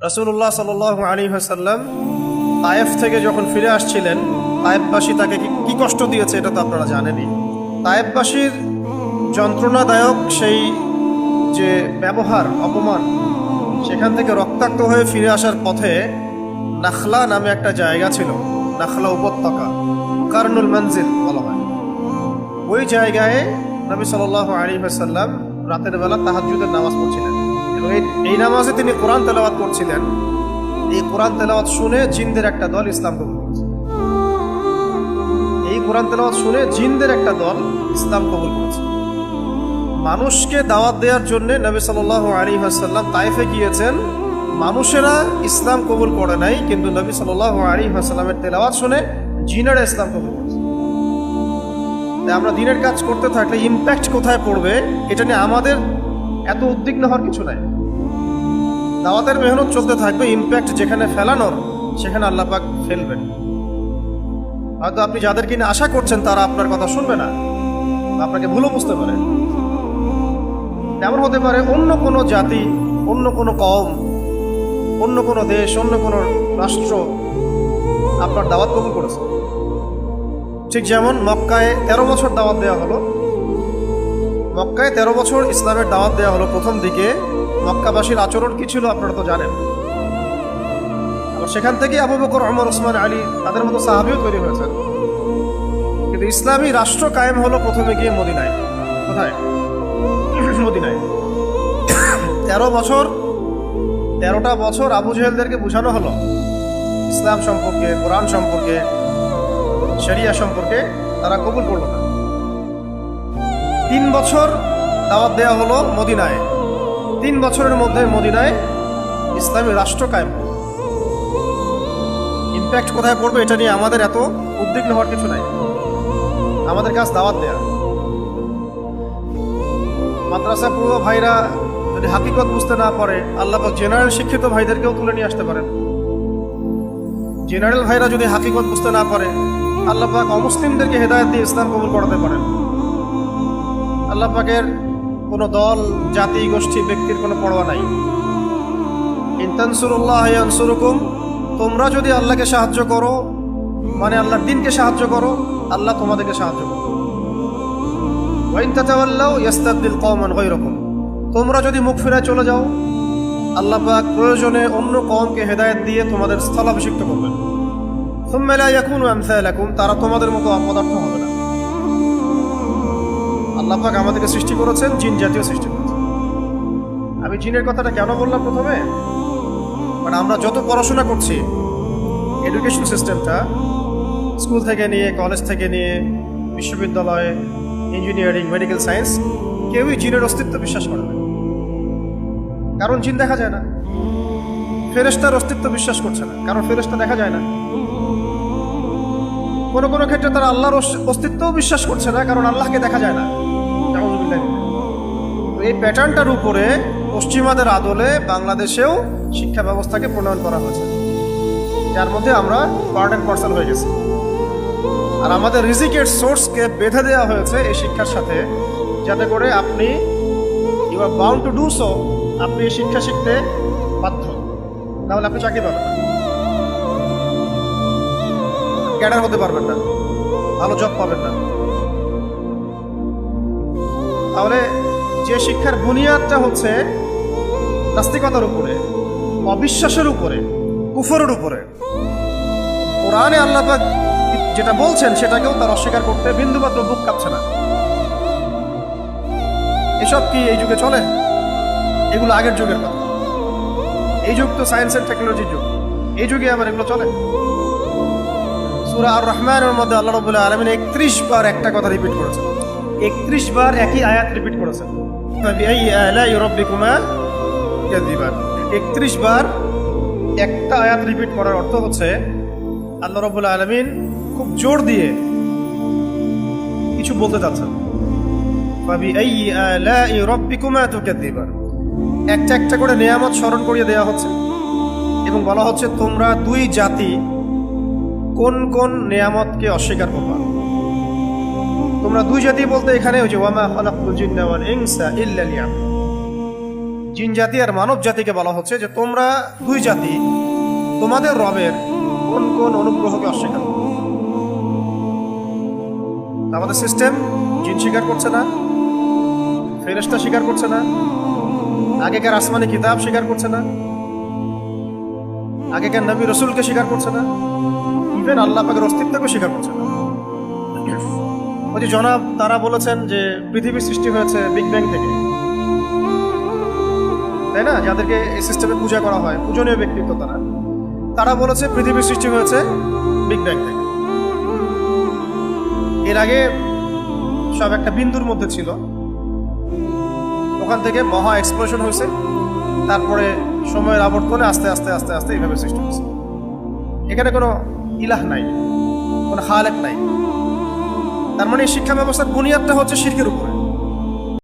রাসূলুল্লাহ সাল্লাল্লাহু আলাইহি ওয়াসাল্লাম তায়েফ থেকে যখন ফিরে আসছিলেন, তায়েফবাসী তাকে কি কষ্ট দিয়েছে এটা তো আপনারা জানেনই। তায়েফবাসীর যন্ত্রণাদায়ক সেই যে ব্যবহার, অপমান, সেখান থেকে রক্তাক্ত হয়ে ফিরে আসার পথে নাখলা নামে একটা জায়গা ছিল, নাখলা উপত্যকা, কারনুল মঞ্জিল বলা হয়। ওই জায়গায় নবী সাল্লাল্লাহু আলাইহি ওয়াসাল্লাম রাতের বেলা তাহাজ্জুদের নামাজ পড়ছিলেন এবং এই নামাজে তিনি কোরআন তেলাওয়াত করছিলেন। এই কোরআন তেলাওয়াত শুনে জিনদের একটা দল ইসলাম কবুল করেছে। এই কোরআন তেলাওয়াত শুনে জিনদের একটা দল ইসলাম কবুল করেছে। মানুষকে দাওয়াত দেওয়ার জন্য নবী সাল্লাল্লাহু আলাইহি ওয়াসাল্লাম তায়েফে গিয়েছেন। মানুষেরা ইসলাম কবুল করে নাই, কিন্তু নবী সাল্লাল্লাহু আলাইহি ওয়াসাল্লামের তেলাওয়াত শুনে জিনেরা ইসলাম কবুল করেছে। তাই আমরা দিনের কাজ করতে থাকলে ইম্প্যাক্ট কোথায় পড়বে এটা নিয়ে আমাদের এত উদ্বিগ্ন হওয়ার কিছু নাই। দাওয়াতের মেহনত চলতে থাকবে, ইম্প্যাক্ট যেখানে ফেলানোর সেখানে আল্লাহ পাক ফেলবেন। হয়তো আপনি যাদেরকে নিয়ে আশা করছেন তারা আপনার কথা শুনবে না, আপনাকে ভুলও বুঝতে পারে। এমন হতে পারে অন্য কোনো জাতি, অন্য কোনো কওম, অন্য কোনো দেশ, অন্য কোনো রাষ্ট্র আপনার দাওয়াত কবুল করেছে। ঠিক যেমন মক্কায় 13 বছর দাওয়াত দেওয়া হলো। মক্কায় 13 বছর ইসলামের দাওয়াত দেওয়া হলো। প্রথম দিকে মক্কাবাসীর আচরণ কি ছিল আপনারা তো জানেন। আবার সেখান থেকে আবু বকর, ওমর, ওসমান, আলী তাদের মতো সাহাবীও তৈরি হয়েছেন। কিন্তু ইসলামী রাষ্ট্র কায়েম হলো প্রথমে গিয়ে মদিনায়। কোথায়? মদিনায়। 13টা বছর আবু জেহেলদেরকে বোঝানো হলো ইসলাম সম্পর্কে, কোরআন সম্পর্কে, শরিয়া সম্পর্কে, তারা কবুল করল না। 3 বছর দাওয়াত দেওয়া হলো মদিনায়। 3 বছরের মধ্যে মদিনায় ইসলামী রাষ্ট্র কায়েম হলো। ইম্প্যাক্ট কোথায় পড়বে এটা নিয়ে আমাদের এত উদ্বিগ্ন হওয়ার কিছু নাই। আমাদের কাজ দাওয়াত দেয়া। মাদ্রাসা পড়ুয়া ভাইরা যদি হাকিকত বুঝতে না পারে, আল্লাহ পাক জেনারেল শিক্ষিত ভাইদেরকেও তুলে নিয়ে আসতে পারেন। জেনারেল ভাইরা যদি হাকিকত বুঝতে না পারে, আল্লাহ পাক অমুসলিমদেরকে হেদায়েত দিয়ে ইসলাম কবুল করাতে পারেন। আল্লাহ পাকের কোনো দল, জাতি, গোষ্ঠী, ব্যক্তির কোনো পরোয়া নাই। ইন তানসুরুল্লাহ ইয়ানসুরুকুম, তোমরা যদি আল্লাহকে সাহায্য করো, মানে আল্লাহর দ্বীনকে সাহায্য করো, আল্লাহ তোমাদেরকে সাহায্য করবে। ওয়া ইন তাতাওয়াল্লাউ ইস্তাবদিল কওমান গায়রাকুম, তোমরা যদি মুখ ফিরায় চলে যাও, আল্লাহ পাক প্রয়োজনে অন্য কওমকে হেদায়েত দিয়ে তোমাদের স্থলাভিষিক্ত করবেন। সুম্মা লা ইয়াকুনু আমসালাকুম, তারা তোমাদের মতো অপদার্থ হবে না। আল্লাহ পাক আমাদেরকে সৃষ্টি করেছেন, জিন জাতীয় সৃষ্টি করেছেন। আমি জিনের কথাটা কেন বললাম প্রথমে? মানে আমরা যত পড়াশোনা করছি, এডুকেশন সিস্টেমটা স্কুল থেকে নিয়ে, কলেজ থেকে নিয়ে, বিশ্ববিদ্যালয়ে, ইঞ্জিনিয়ারিং, মেডিকেল সায়েন্স, কেউই জিনের অস্তিত্ব বিশ্বাস করে না। কারণ জিন দেখা যায় না। ফেরেশতার অস্তিত্ব বিশ্বাস করছে না, কারণ ফেরেশতা দেখা যায় না। কোনো কোনো ক্ষেত্রে তারা আল্লাহর অস্তিত্বও বিশ্বাস করছে না, কারণ আল্লাহকে দেখা যায় না। এই প্যাটার্নটার উপরে পশ্চিমাদের আদলে বাংলাদেশেও শিক্ষা ব্যবস্থাকে প্রণয়ন করা হয়েছে, যার মধ্যে আমরা পার্ট অ্যান্ড পার্সেল হয়ে গেছি। আর আমাদের রিজিকের সোর্সকে বেঁধে দেওয়া হয়েছে এই শিক্ষার সাথে, যাতে করে আপনি you are bound to do so, আপনি এই শিক্ষা শিখতে বাধ্য, তাহলে আপনি চাকরি পাবেন না, ক্যাডার হতে পারবেন না, ভালো জব পাবেন না। তাহলে যে শিক্ষার বুনিয়াদটা হচ্ছে নাস্তিকতার উপরে, অবিশ্বাসের উপরে, কুফরের উপরে, কোরআনে আল্লাহ পাক যেটা বলছেন সেটাকেও তার অস্বীকার করতে বিন্দুমাত্র বুক কাঁপছে না। এসব কি এই যুগে চলে? এগুলো আগের যুগের কথা। এই যুগ তো সায়েন্স এন্ড টেকনোলজির যুগ। এই যুগে আবার এগুলো চলে? সূরা আর রহমানের মধ্যে আল্লাহ রাব্বুল আলামিন 31 বার একটা কথা রিপিট করেছেন। 31 বার একই আয়াত রিপিট করেছেন, ফাবিআইয়ি আলাই রাব্বিকুমা তুকাযযিবান। 31 বার একটা আয়াত রিপিট করার অর্থ হচ্ছে আল্লাহ রাব্বুল আলামিন খুব জোর দিয়ে কিছু বলতে চাচ্ছেন। ফাবিআইয়ি আলাই রাব্বিকুমা তুকাযযিবান, একটা একটা করে নিয়ামত স্মরণ করিয়ে দেওয়া হচ্ছে এবং বলা হচ্ছে তোমরা দুই জাতি কোন কোন নিয়ামতকে অস্বীকার করবা। তোমরা দুই জাতি বলতে এখানে ওই যে ওয়ামা খালাকতুল জিন্না ওয়াল ইনসা ইল্লা লিয়াবুদুন, জিন জাতি আর মানব জাতিকে বলা হচ্ছে যে তোমরা দুই জাতি তোমাদের রবের কোন কোন অনুগ্রহকে অস্বীকার করো। আমাদের সিস্টেম জিন স্বীকার করছে না, ফেরেশতা স্বীকার করছে না, আগেকার আসমানি কিতাব স্বীকার করছে না, আগেকার নবী রসুলকে স্বীকার করছে না, ইভেন আল্লাহ পাকের অস্তিত্বকে স্বীকার করছে না। ওই যে জনাব তারা বলেছেন যে পৃথিবীর সৃষ্টি হয়েছে বিগ ব্যাং থেকে, তাই না? যাদেরকে এই সিস্টেমে পূজা করা হয়, পূজনীয় ব্যক্তিত্ব তারা, তারা বলেছে পৃথিবীর সৃষ্টি হয়েছে বিগ ব্যাং থেকে। এর আগে সব একটা বিন্দুর মধ্যে ছিল, ওখান থেকে মহা এক্সপ্লোশন হয়েছে, তারপরে সময়ের আবর্তনে আস্তে আস্তে আস্তে আস্তে এইভাবে সৃষ্টি হয়েছে। এখানে কোনো ইলাহ নাই, কোনো খালেক নাই। তার মানে এই শিক্ষা ব্যবস্থার বুনিয়াদটা হচ্ছে শিরকের উপরে।